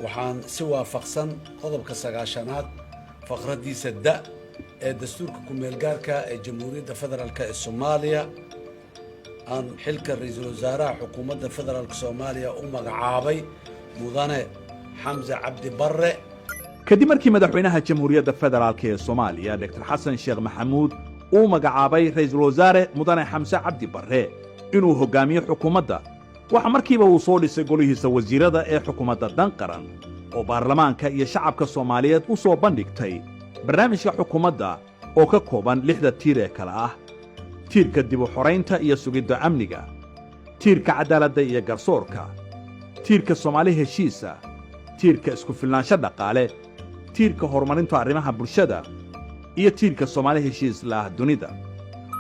waxaan si waafaqsan qodobka 9aad faqradiisa da ee dastuurka ku-meelgaarka ee Jamhuuriyadda Federaalka ee Soomaaliya aan xilka ra'iisul wasaaraha xukuumadda federaalka Soomaaliya u magacaabay mudane Xamza Cabdi Barre kadib markii madaxweynaha Jamhuuriyadda Federaalka ee Soomaaliya Dr. Xasan Sheekh Maxamuud uu magacaabay ra'iisul wasaare mudane Xamza Cabdi Barre inuu hogaamiyo xukuumadda waxa markiiba uu soo dhisay golihiisa wasiirada ee xukuumadda dan qaran oo baarlamaanka iyo shacabka Soomaaliyeed u soo bandhigtay barnaamijka xukuumadda oo ka kooban 6 tiir ee kala ah tiirka dib u xoreynta iyo sugidda amniga tiirka cadaaladda iyo garsoorka tiirka Soomaali heshiisa tiirka isku filnaansho dhaqaale tiirka horumarinta arrimaha bulshada iyo tiirka Soomaali heshiis la dunida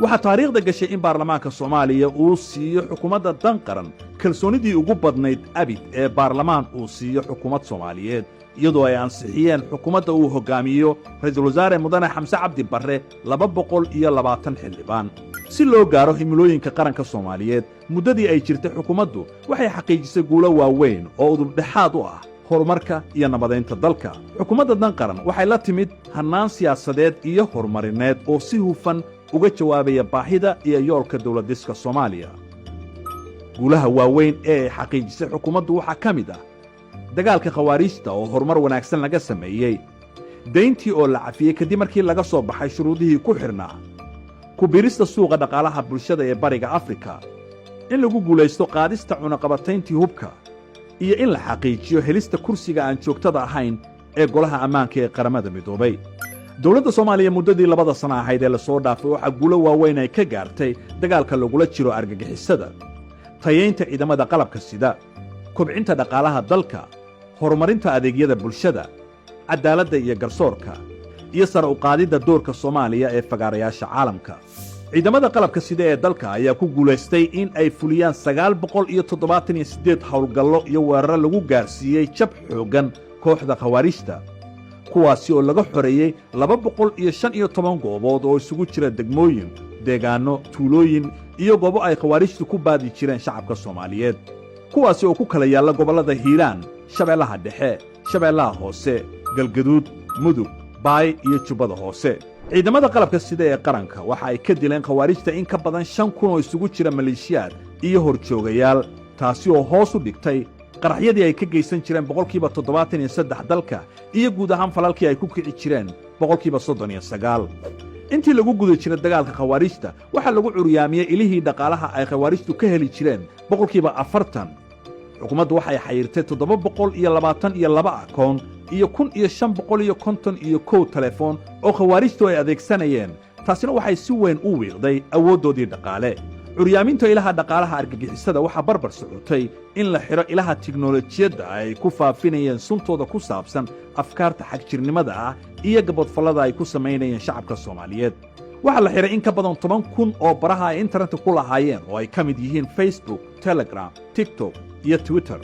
waxa taariikhda gashay in baarlamaanka Soomaaliya uu siiyo xukuumadda dan qaran kalsoonidii ugu badnayd abid ee baarlamaan uu siiyo xukuumad Soomaaliyeed iyadoo ay ansixiyeen xukuumadda uu hogaamiyo ra'iisul wasaare mudane Xamza Cabdi Barre 220 xildhibaan si loo gaaro himilooyinka qaranka Soomaaliyeed muddadii ay jirtay xukuumaddu waxay xaqiijisay guulo waaweyn oo udub dhexaad u ah horumarka iyo nabadeynta dalka xukuumadda dan qaran waxay la timid hannaan siyaasadeed iyo horumarineed oo si hufan uga jawaabaya baahida iyo yoolka dawladiska Soomaaliya guulaha waaweyn ee xaqiijisay xukuumaddu waxa kamid ah dagaalka khawaarijta oo horumar wanaagsan laga sameeyay deyntii oo la cafiyay kadib markii laga soo baxay shuruudihii ku xirnaa ku biirista suuqa dhaqaalaha bulshada ee bariga Afrika in lagu guulaysto qaadista cunaqabatayntii hubka iyo in la xaqiijiyo helista kursiga aan joogtada ahayn ee golaha ammaanka ee qaramada midoobay dawladda Soomaaliya muddadii 2 sano ahayd ee la soo dhaafay waxa guulo waaweyn ay ka gaartay dagaalka lagula jiro argagixisada tayeynta ciidamada qalabka sida kobcinta dhaqaalaha dalka horumarinta adeegyada bulshada cadaaladda iyo garsoorka iyo sare u qaadidda doorka Soomaaliya ee fagaarayaasha caalamka ciidamada qalabka sida ee dalka ayaa ku guulaystay in ay fuliyaan 978 hawlgallo iyo weerar lagu gaarsiiyey jab xoogan kooxda khawaarijta kuwaasi oo laga xoreeyay 215 goobood oo isugu jira degmooyin deegaano tuulooyin iyo goobo ay khawaarijtu ku baadi jireen shacabka Soomaaliyeed kuwaasi oo ku kala yaala gobollada Hiiraan Shabeellaha Dhexe Shabeellaha Hoose Galgaduud Mudug Baay iyo Jubbada Hoose ciidamada qalabka sida ee qaranka waxa ay ka dileen khawaarijta in ka badan 5,000 oo isugu jira maleeshiyaad iyo horjoogayaal taasi oo hoos u dhigtay qaraxyadii ay ka geysan jireen 73% dalka iyo guud ahaan falalkii ay ku kici jireen 39% intii lagu guda jiray dagaalka khawaarijta waxa lagu curyaamiyay ilihii dhaqaalaha ay khawaarijtu ka heli jireen 40% xukuumaddu waxay xayirtay 722 akoon iyo 1551 telefoon oo khawaarijtu ay adeegsanayeen taasina waxay si weyn u wiiqday awooddoodii dhaqaale curyaaminta ilaha dhaqaalaha argagixisada waxa barbar socotay in la xiro ilaha tiknoolajiyadda ay ku faafinayeen suntooda ku saabsan afkaarta xagjirnimada ah iyo gabadfallada ay ku samaynayeen shacabka Soomaaliyeed waxa la xiray in ka badan 10,000 oo baraha ay internetka ku lahaayeen oo ay ka mid yihiin Facebook, Telegram, TikTok iyo Twitter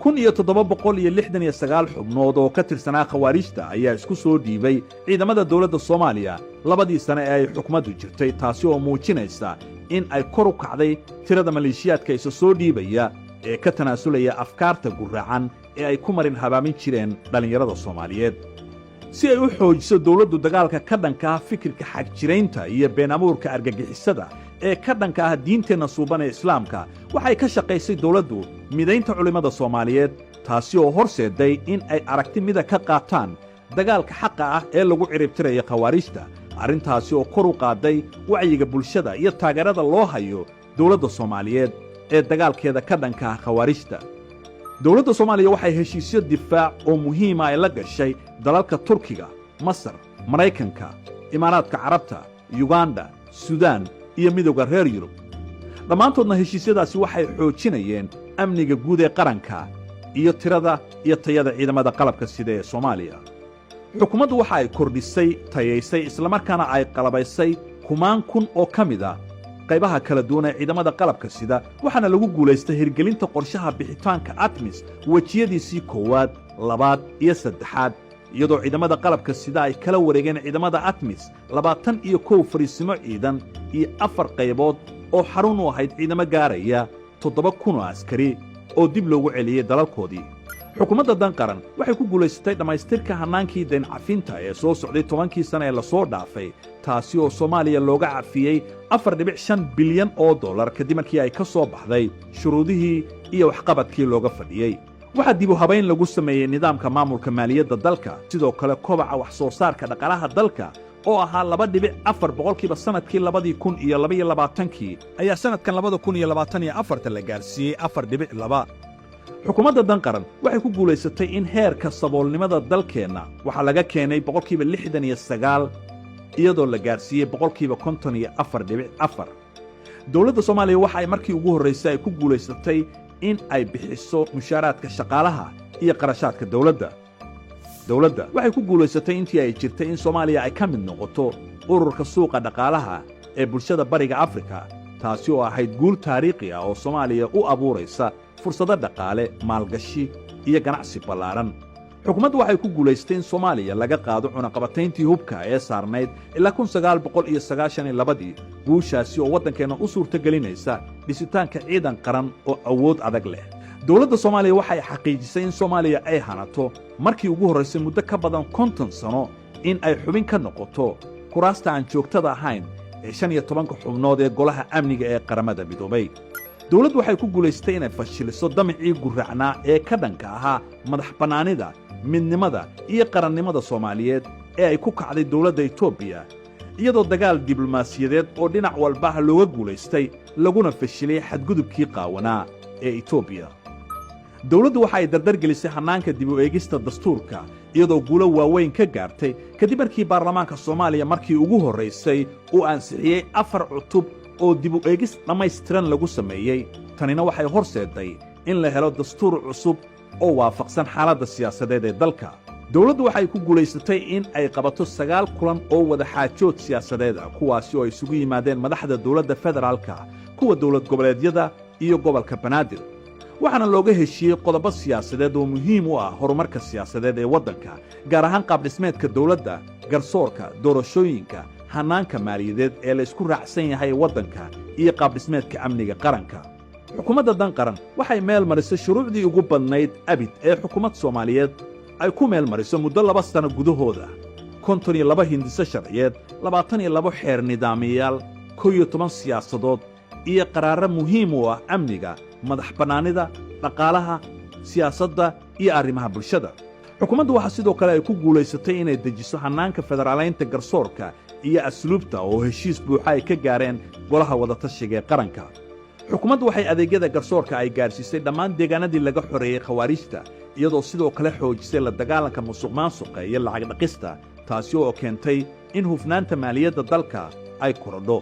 1769 xubnood oo ka tirsanaa khawaarijta ayaa isku soo dhiibay ciidamada dawladda Soomaaliya 2 sano ee ay xukuumaddu jirtay taasi oo muujinaysa in ay kor u kacday tirada maleeshiyaadka isa soo dhiibaya ee ka tanaasulaya afkaarta gurracan ee ay ku marin habaamin jireen dhalinyarada Soomaaliyeed si ay u xoojiso dawladdu dagaalka ka dhanka ah fikirka xagjiraynta iyo been abuurka argagixisada ee ka dhanka ah diinteena suuban ee Islaamka waxay ka shaqaysay dawladdu midaynta culimada Soomaaliyeed taasi oo horseeday in ay aragti mida ka qaataan dagaalka xaqa ah ee lagu ciribtirayo khawaarijta arrintaasi oo kor u qaaday wacyiga bulshada iyo taageerada loo hayo dawladda Soomaaliyeed ee dagaalkeeda ka dhanka ah khawaarijta dawladda Soomaaliya waxay heshiisyo difaac oo muhiim ah ay la gashay dalalka Turkiga Masar Mareykanka Imaaraadka Carabta Uganda Suudaan iyo midowga reer Yurub dhammaantoodna heshiisyadaasi waxay xoojinayeen amniga guud ee qaranka iyo tirada iyo tayada ciidamada qalabka sida ee Soomaaliya xukuumaddu waxa ay kordhisay tayeysay isla markaana ay qalabaysay 10,000 oo kamida qaybaha kala duwan ee ciidamada qalabka sida waxaana lagu guulaystay hirgelinta qorshaha bixitaanka ATMIS wajiyadiisii 1, 2 iyo 3 iyadoo ciidamada qalabka sida ay kala wareegeen ciidamada ATMIS 21 fariisimo ciidan iyo 4 qaybood oo xarun u ahayd ciidamo gaaraya 7,000 askari oo dib loogu celiyay dalalkoodii xukuumadda dan qaran waxay ku guulaysatay dhammaystirka hannaankii dayn cafinta ee soo socday 10kii sane ee la soo dhaafay taasi oo Soomaaliya looga cafiyey 4.5 bilyan oo dollar kadib markii ay ka soo baxday shuruudihii iyo waxqabadkii looga fadhiyey waxaa dib u habayn lagu sameeyey nidaamka maamulka maaliyadda dalka sidoo kale kobaca wax soo saarka dhaqaalaha dalka oo ahaa 2.4 boqolkiiba sanadkii 2022 ayaa sanadkan 2024 la gaarsiiyey 4.2 xukuumadda dan qaran waxay ku guulaysatay in heerka saboolnimada dalkeenna waxaa laga keenay 69% iyadoo la gaarsiiyey 54.4 dowladda Soomaaliya waxa ay markii ugu horreysay ay ku guulaysatay in ay bixiso mushaaraadka shaqaalaha iyo qarashaadka dowladda waxay ku guulaysatay intii ay jirtay in Soomaaliya ay ka mid noqoto ururka suuqa dhaqaalaha ee bulshada bariga Afrika taasi oo ahayd guul taariikhi ah oo Soomaaliya u abuuraysa fursado dhaqaale maalgashi iyo ganacsi ballaaran xukuumaddu waxay ku guulaystay in Soomaaliya laga qaado cunaqabatayntii hubka ee saarnayd ilaa 1992 guushaasi oo waddankeena u suurtagelinaysa dhisitaanka ciidan qaran oo awood adag leh dowladda Soomaaliya waxay xaqiijisay in Soomaaliya ay hanato markii ugu horreysay muddo ka badan 50 sano in ay xubin ka noqoto kuraasta aan joogtada ahayn ee 15 xubnood ee golaha amniga ee qaramada midoobay dowladdu waxay ku guulaystay inay fashiliso damicii gurracnaa ee ka dhanka ahaa madax bannaanida midnimada iyo qarannimada Soomaaliyeed ee ay ku kacday dowladda Itoobiya iyadoo dagaal diblomaasiyadeed oo dhinac walba looga guulaystay laguna fashilay xadgudubkii qaawanaa ee Itoobiya dowladdu waxa ay dardar gelisay hannaanka dib u eegista dastuurka iyadoo guulo waaweyn ka gaartay kadib markii baarlamaanka Soomaaliya markii ugu horreysay uu ansixiyey 4 cutub oo dib u eegis dhammaystiran lagu sameeyey tanina waxay horseeday in la helo dastuur cusub oo waafaqsan xaaladda siyaasadeed ee dalka dowladdu waxay ku guulaysatay in ay qabato 9 kulan oo wada xaajood siyaasadeed ah kuwaasi oo ay isugu yimaadeen madaxda dowladda federaalka kuwa dowlad goboleedyada iyo gobolka Banaadir waxaana looga heshiiyey qodobo siyaasadeed oo muhiim u ah horumarka siyaasadeed ee waddanka gaar ahaan qaab dhismeedka dowladda garsoorka doorashooyinka hannaanka maaliyadeed ee la isku raacsan yahay waddanka iyo qaab dhismeedka amniga qaranka xukuumadda dan qaran waxay meel marisay shuruucdii ugu badnayd abid ee xukuumad Soomaaliyeed ay ku meel mariso muddo 2 sano gudahooda 52 hindiso sharciyeed 22 xeer nidaamiyayaal 11 siyaasadood iyo qaraaro muhiim u ah amniga madax bannaanida dhaqaalaha siyaasadda iyo arrimaha bulshada xukuumaddu waxa sidoo kale ay ku guulaysatay inay dejiso hannaanka federaalaynta garsoorka iyo asluubta oo heshiis buuxa ay ka gaareen golaha wadatashiga ee qaranka xukuumaddu waxay adeegyada garsoorka ay gaarsiisay dhammaan deegaanadii laga xoreeyey khawaarijta iyadoo sidoo kale xoojisay la dagaalanka musuqmaasuqa iyo lacag dhaqista taasi oo keentay in hufnaanta maaliyadda dalka ay korodho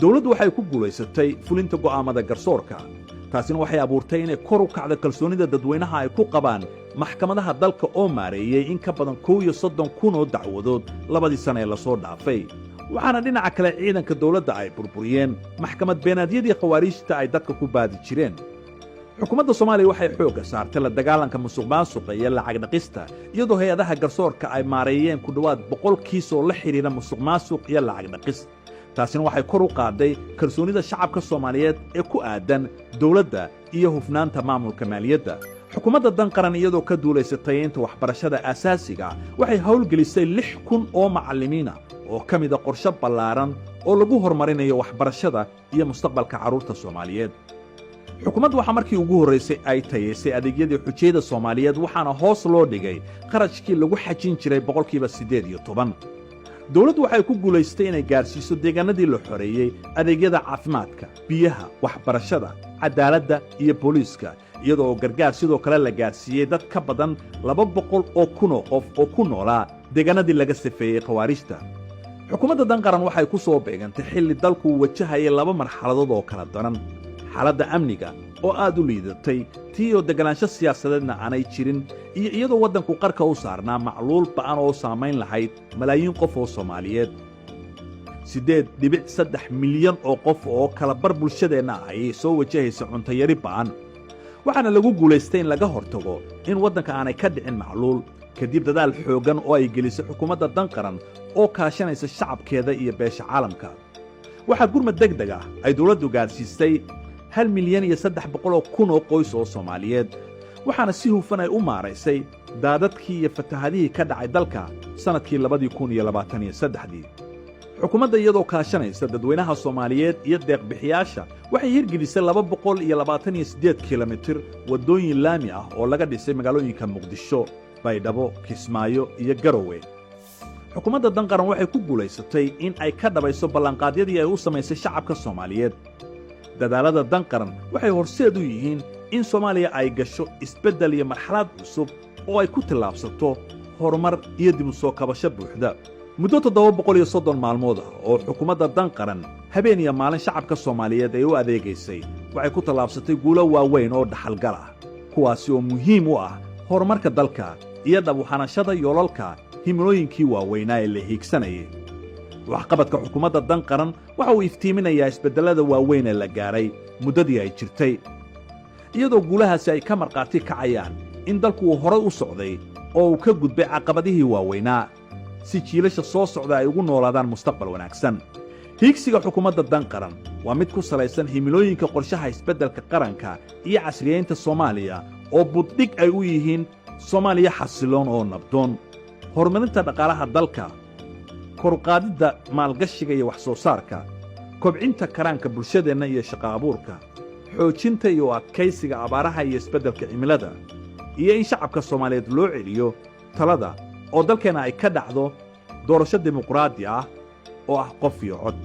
dowladdu waxay ku guulaysatay fulinta go'aamada garsoorka taasina waxay abuurtay inay kor u kacdo kalsoonida dadweynaha ay ku qabaan maxkamadaha dalka oo maareeyey in ka badan 31 oo dacwadood 2 sano ee la soo dhaafay waxaana dhinaca kale ciidanka dowladda ay burburiyeen maxkamad beenaadyadii khawaarijta ay dadka ku baadi jireen xukuumadda Soomaaliya waxay xoogga saartay la dagaalanka musuqmaasuqa iyo lacag dhaqista iyadoo hay'adaha garsoorka ay maareeyeen ku dhawaad 100 kiis oo la xiriira musuqmaasuq iyo lacag dhaqis taasina waxay kor u qaaday kalsoonida shacabka Soomaaliyeed ee ku aadan dowladda iyo hufnaanta maamulka maaliyadda xukuumadda dan qaran iyadoo ka duulaysatay inta waxbarashada aasaasiga waxay hawlgelisay 6,000 oo macallimiin oo ka mid ah qorshe ballaaran oo lagu horumarinayo waxbarashada iyo mustaqbalka carruurta Soomaaliyeed xukuumaddu waxa markii ugu horreysay ay tayeysay adeegyadii xujayada Soomaaliyeed waxaana hoos loo dhigay qarashkii lagu xajin jiray 8% dowladdu waxay ku guulaystay inay gaarsiiso deegaanadii la xoreeyey adeegyada caafimaadka biyaha waxbarashada cadaaladda iyo booliiska iyadoo gargaar sidoo kale la gaarsiiyey dad ka badan 200 oo kun oo qof oo ku noolaa deegaanadii laga safeeyey khawaarijta xukuumadda dan qaran waxay ku soo beegantay xilli dalku wajahayay 2 marxaladood oo kala daran xaaladda amniga oo aad u liidatay tii oo deganaansho siyaasadeedna aanay jirin iyo iyadoo waddanku qarka u saarnaa macluul ba'an oo saamayn lahayd malaayiin qof oo Soomaaliyeed 8.3 milyan oo qof oo kala bar bulshadeenna ay soo wajahaysa cunto yari ba'an waxaana lagu guulaystay in laga hortago in waddanka aanay ka dhicin macluul kadib dadaal xoogan oo ay gelisay xukuumadda dan qaran oo kaashanaysa shacabkeeda iyo beesha caalamka waxaa gurmad degdeg ah ay dowladdu gaarsiisay 1,300,000 oo qoys oo Soomaaliyeed waxaana si hufan ay u maaraysay daadadkii iyo fatahadihii ka dhacay dalka sannadkii 2023 xukuumadda iyadoo kaashanaysa dadweynaha Soomaaliyeed iyo deeq-bixiyaasha waxay hirgelisay 228 kilomitir waddooyin laami ah oo laga dhisay magaalooyinka Muqdisho, Baydhabo, Kismaayo iyo Garowe. xukuumadda danqaran waxay ku guulaysatay in ay ka dhabayso ballanqaadyadii ay u samaysay shacabka Soomaaliyeed. dadaalada danqaran waxay horseed u yihiin in Soomaaliya ay gasho isbeddel iyo marxalad cusub oo ay ku tillaabsato horumar iyo dib u soo kabasho buuxda. muddo 730 maalmood ah oo xukuumadda danqaran habeen iyo maalin shacabka Soomaaliyeed ay u adeegaysay waxay ku tallaabsatay guulo waaweyn oo dhaxalgal ah kuwaasi oo muhiim u ah horumarka dalka iyo dhab u hanashada yoolalka himilooyinkii waaweynaa ee la hiigsanayay. waxqabadka xukuumadda danqaran waxa uu iftiiminayaa isbeddellada waaweyn ee la gaaray muddadii ay jirtay, iyadoo guulahaasi ay ka markhaati kacayaan in dalku uu horay u socday oo uu ka gudbay caqabadihii waaweynaa si jiilasha soo socda ay ugu noolaadaan mustaqbal wanaagsan. hiigsiga xukuumadda danqaran waa mid ku salaysan himilooyinka qorshaha isbeddelka qaranka iyo casriyeynta Soomaaliya oo buddhig ay u yihiin Soomaaliya xasiloon oo nabdoon, horumarinta dhaqaalaha dalka, kor u qaadidda maalgashiga iyo wax soo saarka, kobcinta karaanka bulshadeenna iyo shaqo abuurka, xoojinta iyo adkaysiga abaaraha iyo isbeddelka cimilada, iyo in shacabka Soomaaliyeed loo celiyo talada oo dalkeena ay ka dhacdo doorasho dimuqraadi ah oo ah qof iyo cod.